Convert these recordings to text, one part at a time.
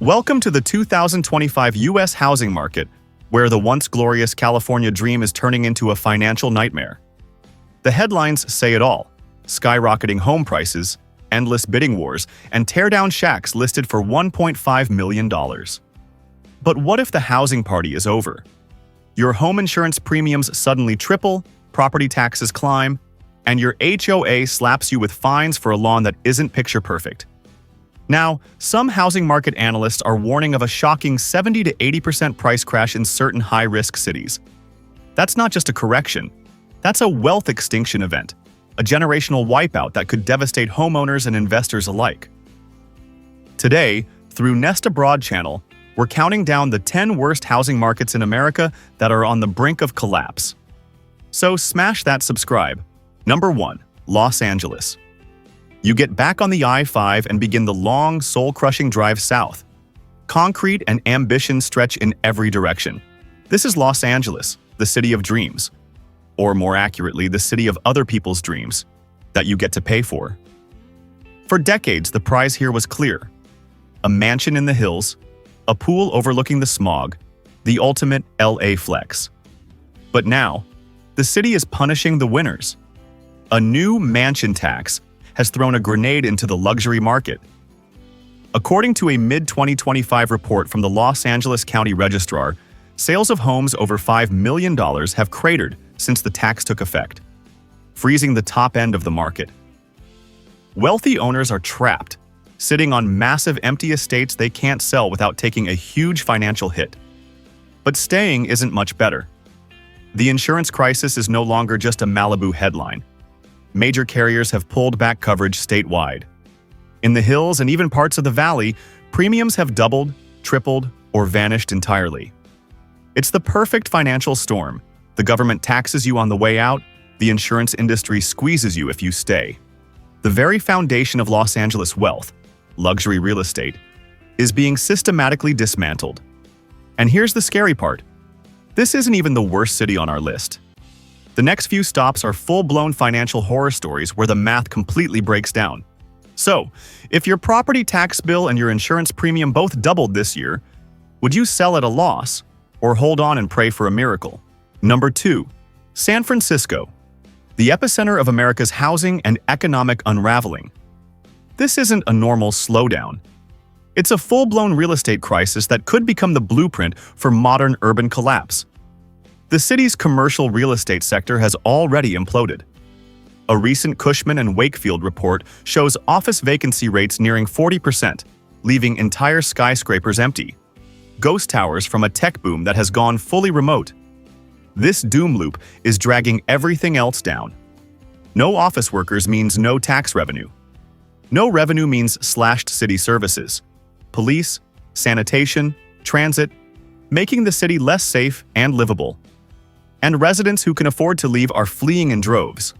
Welcome to the 2025 U.S. housing market, where the once glorious California dream is turning into a financial nightmare. The headlines say it all: skyrocketing home prices, endless bidding wars, and tear-down shacks listed for $1.5 million. But what if the housing party is over? Your home insurance premiums suddenly triple, property taxes climb, and your HOA slaps you with fines for a lawn that isn't picture-perfect. Now, some housing market analysts are warning of a shocking 70 to 80% price crash in certain high-risk cities. That's not just a correction. That's a wealth extinction event, a generational wipeout that could devastate homeowners and investors alike. Today, through Nest Abroad channel, we're counting down the 10 worst housing markets in America that are on the brink of collapse. So smash that subscribe. Number 1. Los Angeles. You get back on the I-5 and begin the long, soul-crushing drive south. Concrete and ambition stretch in every direction. This is Los Angeles, the city of dreams. Or more accurately, the city of other people's dreams that you get to pay for. For decades, the prize here was clear: a mansion in the hills, a pool overlooking the smog, the ultimate LA flex. But now, the city is punishing the winners. A new mansion tax has thrown a grenade into the luxury market. According to a mid-2025 report from the Los Angeles County Registrar, sales of homes over $5 million have cratered since the tax took effect, freezing the top end of the market. Wealthy owners are trapped, sitting on massive empty estates they can't sell without taking a huge financial hit. But staying isn't much better. The insurance crisis is no longer just a Malibu headline. Major carriers have pulled back coverage statewide. In the hills and even parts of the valley, premiums have doubled, tripled, or vanished entirely. It's the perfect financial storm. The government taxes you on the way out, the insurance industry squeezes you if you stay. The very foundation of Los Angeles wealth, luxury real estate, is being systematically dismantled. And here's the scary part: this isn't even the worst city on our list. The next few stops are full-blown financial horror stories where the math completely breaks down. So, if your property tax bill and your insurance premium both doubled this year, would you sell at a loss or hold on and pray for a miracle? Number 2. San Francisco, the epicenter of America's housing and economic unraveling. This isn't a normal slowdown. It's a full-blown real estate crisis that could become the blueprint for modern urban collapse. The city's commercial real estate sector has already imploded. A recent Cushman and Wakefield report shows office vacancy rates nearing 40%, leaving entire skyscrapers empty. Ghost towers from a tech boom that has gone fully remote. This doom loop is dragging everything else down. No office workers means no tax revenue. No revenue means slashed city services, police, sanitation, transit, making the city less safe and livable. And residents who can afford to leave are fleeing in droves.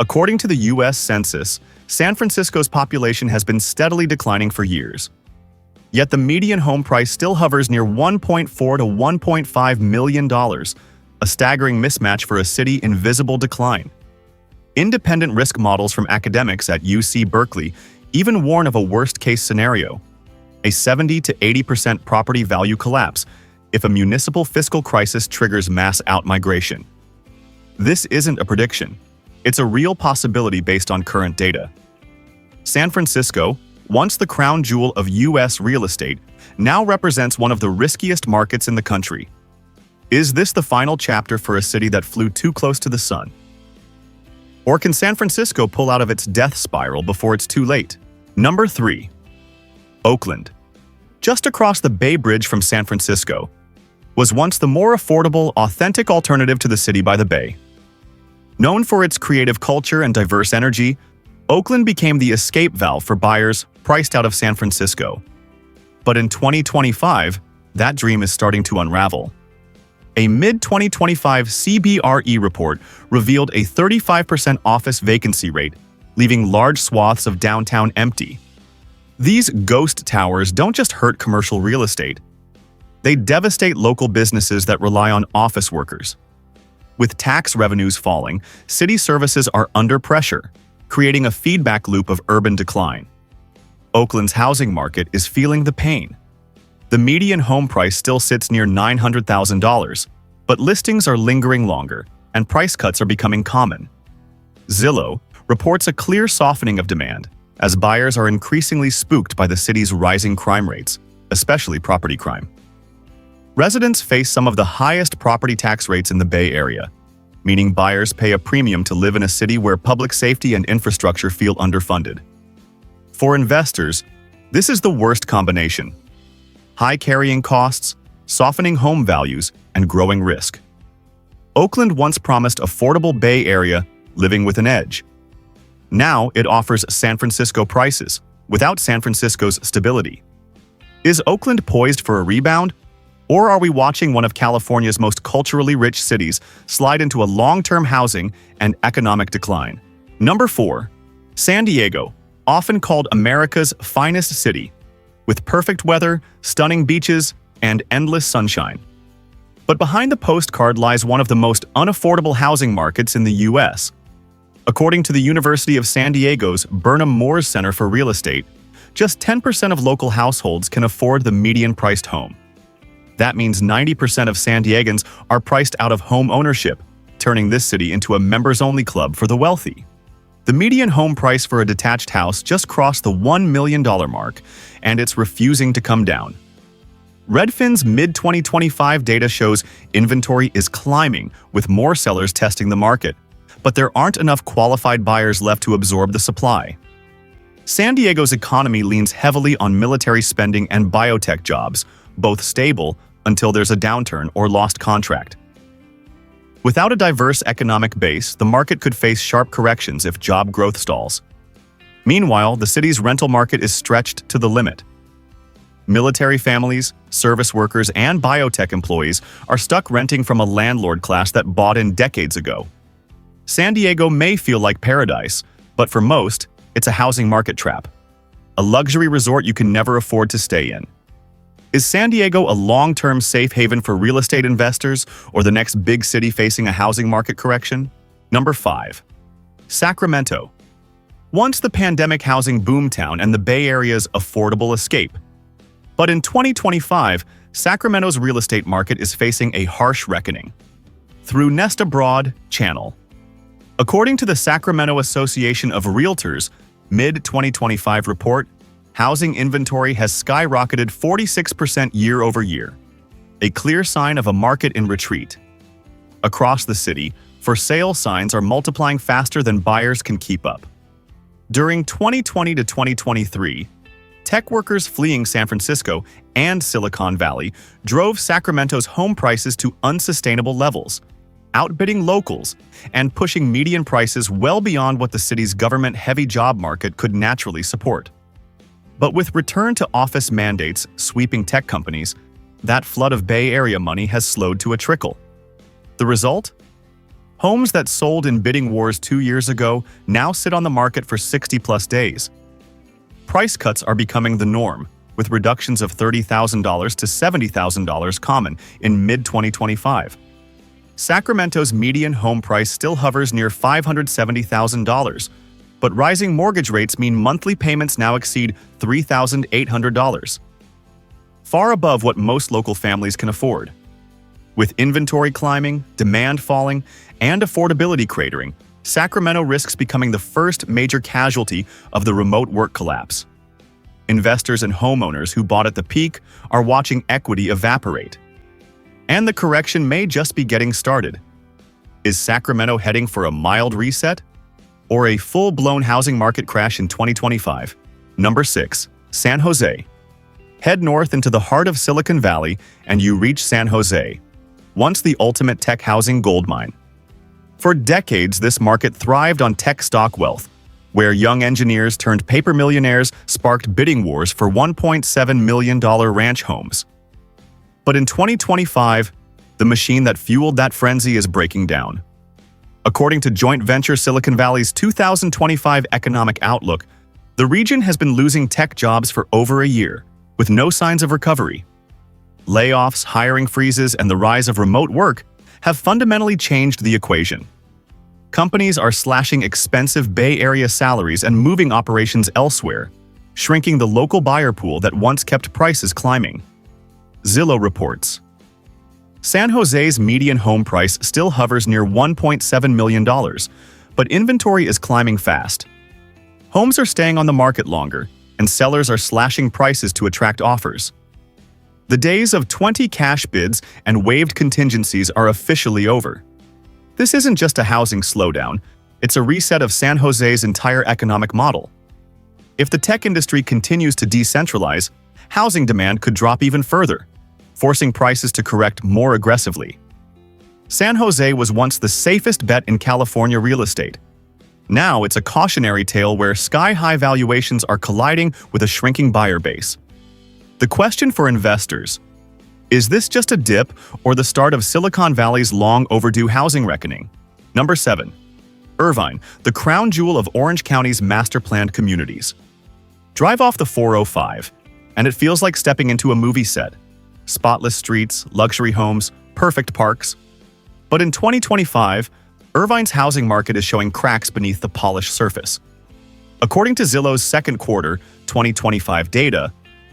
According to the U.S. Census, San Francisco's population has been steadily declining for years. Yet the median home price still hovers near $1.4 to $1.5 million, a staggering mismatch for a city in visible decline. Independent risk models from academics at UC Berkeley even warn of a worst-case scenario: a 70 to 80% property value collapse if a municipal fiscal crisis triggers mass outmigration. This isn't a prediction. It's a real possibility based on current data. San Francisco, once the crown jewel of U.S. real estate, now represents one of the riskiest markets in the country. Is this the final chapter for a city that flew too close to the sun? Or can San Francisco pull out of its death spiral before it's too late? Number 3. Oakland. Just across the Bay Bridge from San Francisco, was once the more affordable, authentic alternative to the city by the bay. Known for its creative culture and diverse energy, Oakland became the escape valve for buyers priced out of San Francisco. But in 2025, that dream is starting to unravel. A mid-2025 CBRE report revealed a 35% office vacancy rate, leaving large swaths of downtown empty. These ghost towers don't just hurt commercial real estate. They devastate local businesses that rely on office workers. With tax revenues falling, city services are under pressure, creating a feedback loop of urban decline. Oakland's housing market is feeling the pain. The median home price still sits near $900,000, but listings are lingering longer, and price cuts are becoming common. Zillow reports a clear softening of demand, as buyers are increasingly spooked by the city's rising crime rates, especially property crime. Residents face some of the highest property tax rates in the Bay Area, meaning buyers pay a premium to live in a city where public safety and infrastructure feel underfunded. For investors, this is the worst combination: high carrying costs, softening home values, and growing risk. Oakland once promised affordable Bay Area living with an edge. Now it offers San Francisco prices, without San Francisco's stability. Is Oakland poised for a rebound? Or are we watching one of California's most culturally rich cities slide into a long-term housing and economic decline? Number 4. San Diego, often called America's finest city, with perfect weather, stunning beaches, and endless sunshine. But behind the postcard lies one of the most unaffordable housing markets in the U.S. According to the University of San Diego's Burnham Moores Center for Real Estate, just 10% of local households can afford the median-priced home. That means 90% of San Diegans are priced out of home ownership, turning this city into a members-only club for the wealthy. The median home price for a detached house just crossed the $1 million mark, and it's refusing to come down. Redfin's mid-2025 data shows inventory is climbing, with more sellers testing the market, but there aren't enough qualified buyers left to absorb the supply. San Diego's economy leans heavily on military spending and biotech jobs, both stable until there's a downturn or lost contract. Without a diverse economic base, the market could face sharp corrections if job growth stalls. Meanwhile, the city's rental market is stretched to the limit. Military families, service workers, and biotech employees are stuck renting from a landlord class that bought in decades ago. San Diego may feel like paradise, but for most, it's a housing market trap, a luxury resort you can never afford to stay in. Is San Diego a long-term safe haven for real estate investors, or the next big city facing a housing market correction? Number 5. Sacramento. Once the pandemic housing boomtown and the Bay Area's affordable escape. But in 2025, Sacramento's real estate market is facing a harsh reckoning. Through Nest Abroad Channel. According to the Sacramento Association of Realtors' mid-2025 report, housing inventory has skyrocketed 46% year over year, a clear sign of a market in retreat. Across the city, for sale signs are multiplying faster than buyers can keep up. During 2020 to 2023, tech workers fleeing San Francisco and Silicon Valley drove Sacramento's home prices to unsustainable levels, outbidding locals and pushing median prices well beyond what the city's government-heavy job market could naturally support. But with return-to-office mandates sweeping tech companies, that flood of Bay Area money has slowed to a trickle. The result? Homes that sold in bidding wars 2 years ago now sit on the market for 60-plus days. Price cuts are becoming the norm, with reductions of $30,000 to $70,000 common in mid-2025. Sacramento's median home price still hovers near $570,000, but rising mortgage rates mean monthly payments now exceed $3,800, far above what most local families can afford. With inventory climbing, demand falling, and affordability cratering, Sacramento risks becoming the first major casualty of the remote work collapse. Investors and homeowners who bought at the peak are watching equity evaporate. And the correction may just be getting started. Is Sacramento heading for a mild reset? Or a full-blown housing market crash in 2025? Number 6. San Jose. Head north into the heart of Silicon Valley and you reach San Jose, once the ultimate tech housing goldmine. For decades, this market thrived on tech stock wealth, where young engineers turned paper millionaires sparked bidding wars for $1.7 million ranch homes. But in 2025, the machine that fueled that frenzy is breaking down. According to joint venture Silicon Valley's 2025 economic outlook, the region has been losing tech jobs for over a year, with no signs of recovery. Layoffs, hiring freezes, and the rise of remote work have fundamentally changed the equation. Companies are slashing expensive Bay Area salaries and moving operations elsewhere, shrinking the local buyer pool that once kept prices climbing. Zillow reports. San Jose's median home price still hovers near $1.7 million, but inventory is climbing fast. Homes are staying on the market longer, and sellers are slashing prices to attract offers. The days of 20 cash bids and waived contingencies are officially over. This isn't just a housing slowdown, it's a reset of San Jose's entire economic model. If the tech industry continues to decentralize, housing demand could drop even further, forcing prices to correct more aggressively. San Jose was once the safest bet in California real estate. Now it's a cautionary tale where sky-high valuations are colliding with a shrinking buyer base. The question for investors: is this just a dip or the start of Silicon Valley's long-overdue housing reckoning? Number 7. Irvine, the crown jewel of Orange County's master-planned communities. Drive off the 405, and it feels like stepping into a movie set. Spotless streets, luxury homes, perfect parks. But in 2025, Irvine's housing market is showing cracks beneath the polished surface. According to Zillow's second quarter 2025 data,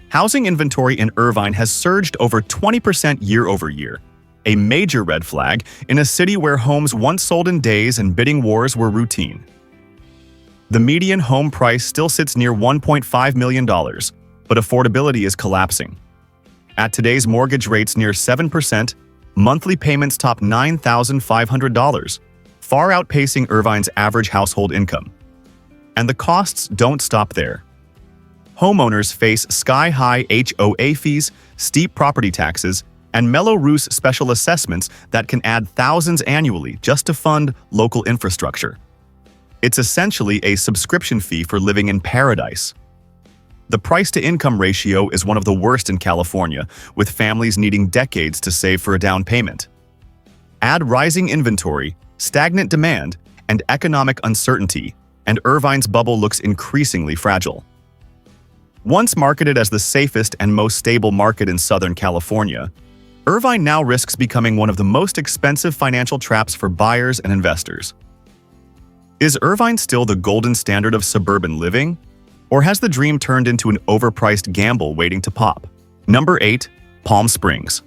housing inventory in Irvine has surged over 20% year over year, a major red flag in a city where homes once sold in days and bidding wars were routine. The median home price still sits near $1.5 million, but affordability is collapsing. At today's mortgage rates near 7%, monthly payments top $9,500, far outpacing Irvine's average household income. And the costs don't stop there. Homeowners face sky-high HOA fees, steep property taxes, and Mello-Roos special assessments that can add thousands annually just to fund local infrastructure. It's essentially a subscription fee for living in paradise. The price-to-income ratio is one of the worst in California, with families needing decades to save for a down payment. Add rising inventory, stagnant demand, and economic uncertainty, and Irvine's bubble looks increasingly fragile. Once marketed as the safest and most stable market in Southern California, Irvine now risks becoming one of the most expensive financial traps for buyers and investors. Is Irvine still the golden standard of suburban living? Or has the dream turned into an overpriced gamble waiting to pop? Number 8. Palm Springs.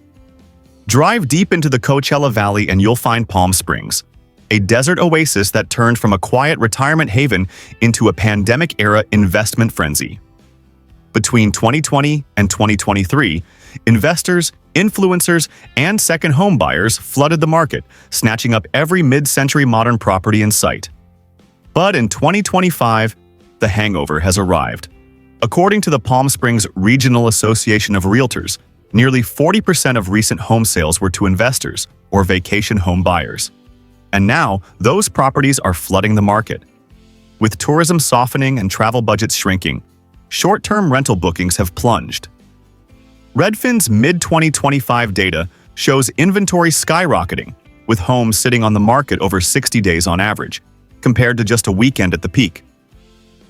Drive deep into the Coachella Valley and you'll find Palm Springs, a desert oasis that turned from a quiet retirement haven into a pandemic-era investment frenzy. Between 2020 and 2023, investors, influencers, and second home buyers flooded the market, snatching up every mid-century modern property in sight. But in 2025, the hangover has arrived. According to the Palm Springs Regional Association of Realtors, nearly 40% of recent home sales were to investors or vacation home buyers. And now, those properties are flooding the market. With tourism softening and travel budgets shrinking, short-term rental bookings have plunged. Redfin's mid-2025 data shows inventory skyrocketing, with homes sitting on the market over 60 days on average, compared to just a weekend at the peak.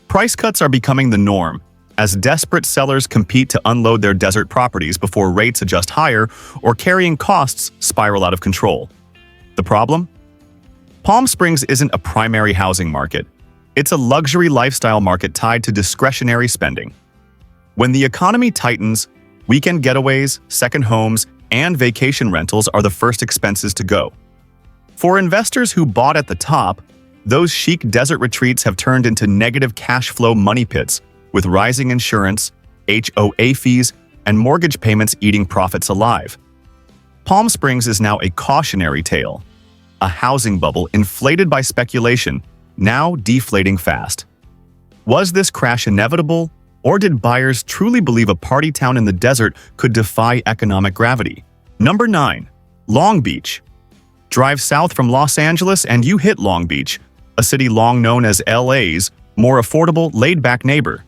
Price cuts are becoming the norm, as desperate sellers compete to unload their desert properties before rates adjust higher or carrying costs spiral out of control. The problem? Palm Springs isn't a primary housing market. It's a luxury lifestyle market tied to discretionary spending. When the economy tightens, weekend getaways, second homes, and vacation rentals are the first expenses to go. For investors who bought at the top, those chic desert retreats have turned into negative cash flow money pits, with rising insurance, HOA fees, and mortgage payments eating profits alive. Palm Springs is now a cautionary tale, a housing bubble inflated by speculation, now deflating fast. Was this crash inevitable, or did buyers truly believe a party town in the desert could defy economic gravity? Number 9. Long Beach. Drive south from Los Angeles and you hit Long Beach, a city long known as LA's more affordable, laid-back neighbor.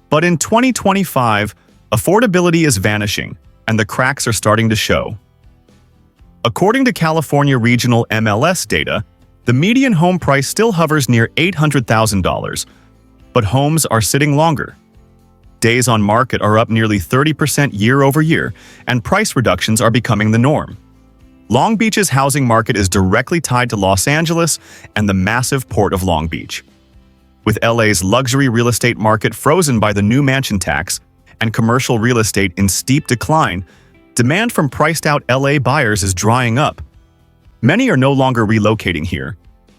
But in 2025, affordability is vanishing, and the cracks are starting to show. According to California Regional MLS data, the median home price still hovers near $800,000, but homes are sitting longer. Days on market are up nearly 30% year over year, and price reductions are becoming the norm. Long Beach's housing market is directly tied to Los Angeles and the massive port of Long Beach. With LA's luxury real estate market frozen by the new mansion tax and commercial real estate in steep decline, demand from priced-out LA buyers is drying up. Many are no longer relocating here.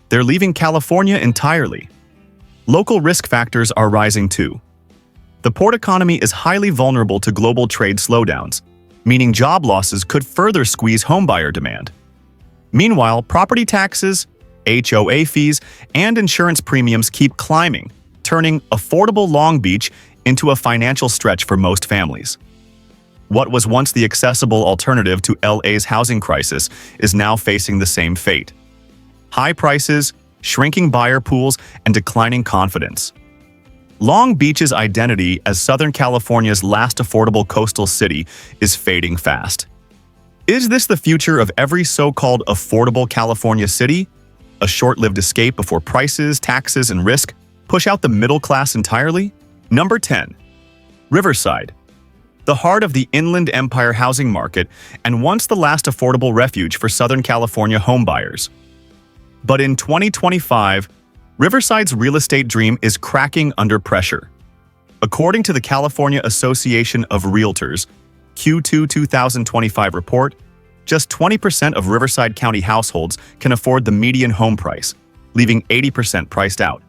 They're leaving California entirely. Local risk factors are rising too. The port economy is highly vulnerable to global trade slowdowns, meaning job losses could further squeeze homebuyer demand. Meanwhile, property taxes, HOA fees, and insurance premiums keep climbing, turning affordable Long Beach into a financial stretch for most families. What was once the accessible alternative to LA's housing crisis is now facing the same fate. High prices, shrinking buyer pools, and declining confidence. Long Beach's identity as Southern California's last affordable coastal city is fading fast. Is this the future of every so-called affordable California city? A short-lived escape before prices, taxes, and risk push out the middle class entirely? Number 10. Riverside. The heart of the Inland Empire housing market and once the last affordable refuge for Southern California homebuyers. But in 2025, Riverside's real estate dream is cracking under pressure. According to the California Association of Realtors Q2 2025 report, just 20% of Riverside County households can afford the median home price, leaving 80% priced out.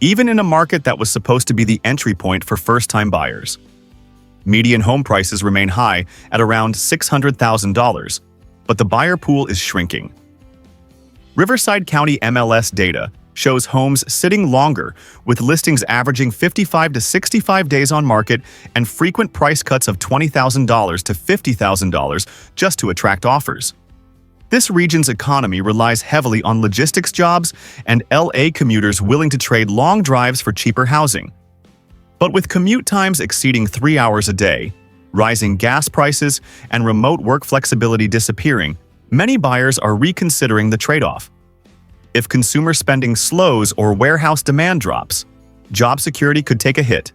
Even in a market that was supposed to be the entry point for first-time buyers. Median home prices remain high at around $600,000, but the buyer pool is shrinking. Riverside County MLS data shows homes sitting longer, with listings averaging 55 to 65 days on market and frequent price cuts of $20,000 to $50,000 just to attract offers. This region's economy relies heavily on logistics jobs and LA commuters willing to trade long drives for cheaper housing. But with commute times exceeding 3 hours a day, rising gas prices, and remote work flexibility disappearing, many buyers are reconsidering the trade-off. If consumer spending slows or warehouse demand drops, job security could take a hit,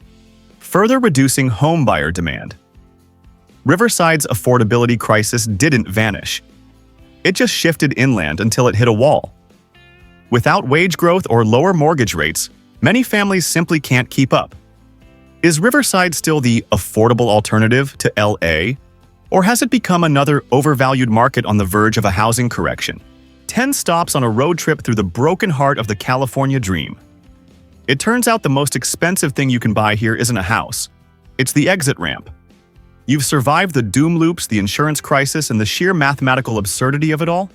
further reducing home buyer demand. Riverside's affordability crisis didn't vanish. It just shifted inland until it hit a wall. Without wage growth or lower mortgage rates, many families simply can't keep up. Is Riverside still the affordable alternative to LA? Or has it become another overvalued market on the verge of a housing correction? 10 stops on a road trip through the broken heart of the California dream. It turns out the most expensive thing you can buy here isn't a house. It's the exit ramp. You've survived the doom loops, the insurance crisis, and the sheer mathematical absurdity of it all?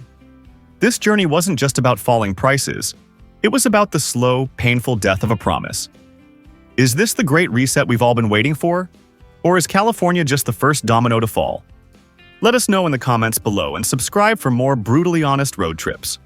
This journey wasn't just about falling prices. It was about the slow, painful death of a promise. Is this the great reset we've all been waiting for? Or is California just the first domino to fall? Let us know in the comments below and subscribe for more brutally honest road trips.